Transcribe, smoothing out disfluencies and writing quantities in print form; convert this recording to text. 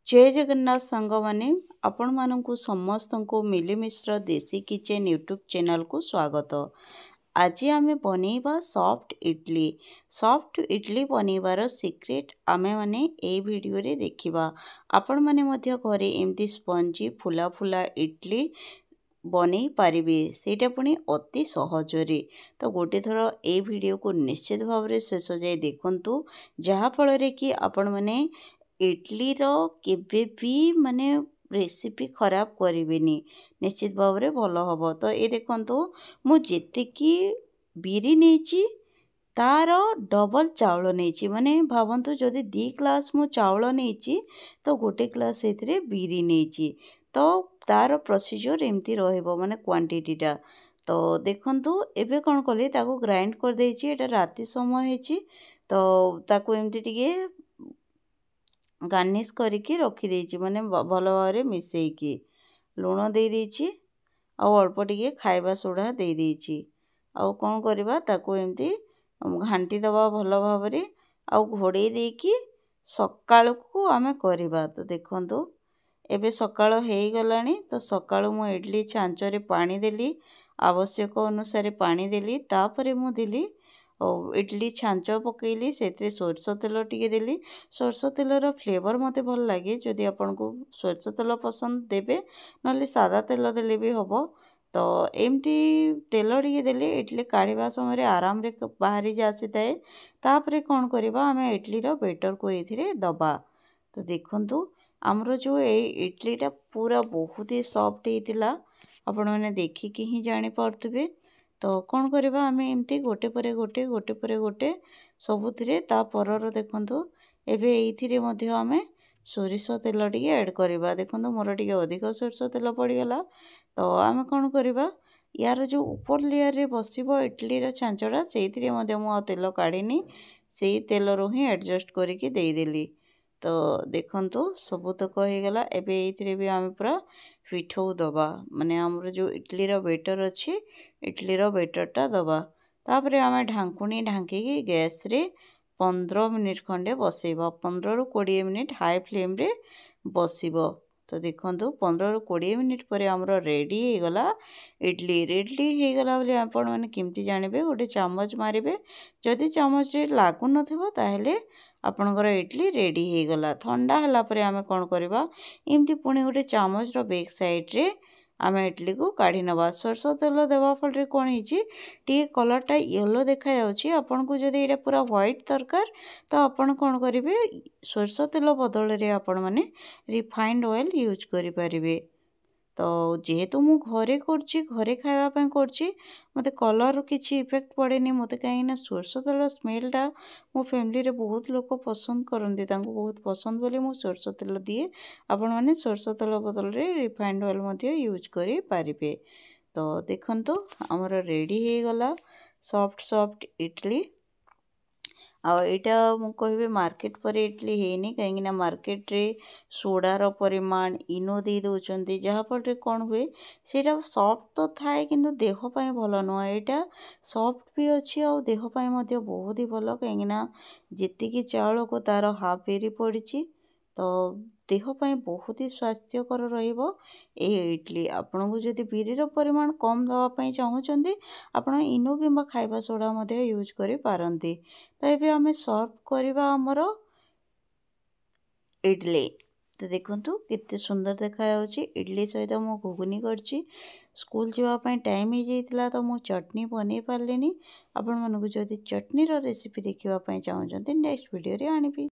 जय जगन्नाथ सांग माने आपण मानकु समस्त को मिलीमिश्र देसी किचन यूट्यूब चैनल को स्वागत। आज आमे बनेबा सॉफ्ट इडली बनैबार सीक्रेट आमे माने ए वीडियो रे देखिबा। आपण माने मध्य घरे एमती स्पंजी फुला फुला इडली बनै पारिबे सेटा पुणी अति सहजरे। तो गोटे थर ए वीडियो को निश्चित भाव रे शेष जाए देखंतु, जहा फल रे कि आपण माने इडली रो केबे भी माने रेसिपी खराब करिवेनी, निश्चित भाव रे भलो हबो। तो ए देखंतु मु जेतिकी बिरी नेची तार डबल चाउल नेची, माने भावंतु जदि 2 ग्लास मु चाउल नेची तो गोटे ग्लास एथिरे बिरी नेची। तो तार प्रोसीजर एमती रहइबो, माने क्वांटिटीटा। तो देखंतु एबे कोन कली ताको ग्राइंड कर देछि। एटा राती समय हेछि तो ताको एमती टिके गार्निश करिकी रखी देछि, माने भलो भारे मिसेइकी लूण दे देछि आ अल्प टिके खाइबा सोडा दे देछि। आ कोन करबा ताको एमती घांटी दबा भलो भाबरे आ घोड़े देकी सकाळ को आमे करबा। तो देखंतु एबे सकाळ हेई गलानी। तो सकाळ मु इडली छांचरे पानी देली, आवश्यक अनुसार पानी देली, तापरे मु देली इडली छांच पकेइली, सेतरे सोरष तेल टिके देली। सोरष तेलर फ्लेवर मते भल लागे, जदि आपन को सोरष तेल पसंद देबे, नले सादा तेल देले भी हबो। तो एमती तेल टिके देली, इडली काढ़ीबा समय रे आराम रे बाहरी जा आसीताए। तापरे कोन करबा आमे इडली रो बेटर को एथिरे दबा। तो देखंतु आमरो जो ए इडलीटा पूरा बहुत ही सॉफ्ट हेतिला, आपण माने देखिकी ही जानि पारथुबे। तो कोन करबा आमे एमती गोटे परे गोटे सबुथिरे ता परर देखंतु एबे एइथिरे मध्ये आमे सोरिष तेल टिके ऐड करबा। देखंतु मोर टिके अधिक सोरिष तेल पड़ी गला। तो आमे कोन करबा यार जो ऊपर लेयर रे बसिबो इडली रो छांचडा, सेइथिरे मध्ये मु तेल काढिनी, सेई तेल रो ही एडजस्ट करिकी देई देली। तो देखंतु सबुतक हो गला। एबे एइथिरे भी आमे पूरा पिठौ दबा, माने हमर जो इडली रो बेटर अछि, इडली रो बेटरटा दबा। तापरे आमे ढांकुनी ढांकी गैस रे 15 मिनिट खंडे बसेबा। 15 रु 20 मिनिट हाई फ्लेम रे बसिबो। तो देखंतु 15 रु 20 मिनिट परे हमरो रेडी हे गला इडली। रेडी हे गला बोली आपण माने केमती जानिबे, गोटे चामच मारिबे, जदि चामच रे लागु नथिबो ताहेले आपणकर इडली रेडी हे गला। ठंडा हला परे आमे कोन करबा एमती पुणी गोटे चामच रो बैक साइड रे आमे इडली को काढी नबा। सोरष तेल देबा फल रे कोन हिची टी कलरटा येलो देखा जाउची। आपण को जदि एटा पूरा व्हाइट दरकार तो आपण कोन करिवे सोरष तेल बदल रे आपण माने रिफाइंड ऑयल यूज करि परिबे। तो जेहेतु मु घरे करछि, घरे खाइबा पय करछि, मते कलर किछि इफेक्ट पड़ेनी। मते काहे ना सोरष तेल स्मेलटा मो फैमिली रे बहुत लोक पसंद करंती, तांको बहुत पसंद बोली मु सोरष तेल दिए। आपण माने सोरष तेल बदल रे रिफाइंड ऑयल मध्ये यूज करि पारिबे। तो देखंतु हमर रेडी हे गला सॉफ्ट सॉफ्ट इडली। आ एटा मु कहबे मार्केट पर इडली हेनी, कहीं ना मार्केट रे सोडार परिमाण इनो दे दउचंती, जहा पर रे कोन हुए सेटा सॉफ्ट तो थाए किंतु देह पय भलो न। एटा सॉफ्ट भी अछि आ देह पय मध्ये बहुत ही भलो, कहीं ना जेतिकी चाउल को तार हाफ बेरी पड़िछि। तो देह पय बहुत ही स्वास्थ्यकर रहिबो ए इडली। आपण को जदि बिरी रो परिमाण कम दवा पय चाहुचंती, आपण इनो किंबा खाइबा सोडा मध्ये यूज करि पारंती। तो एबे आमे सर्व करबा हमरो इडली। तो देखंतु केते सुंदर देखा जाउची। इडली सहित मु घुगुनी करची। स्कूल जीवा पय टाइम हे जैतिला तो मु चटनी बनै पारलेनी। आपण मानको जदि चटनी रो रेसिपी देखिबा पय चाहुचंती नेक्स्ट वीडियो रे आनिबी।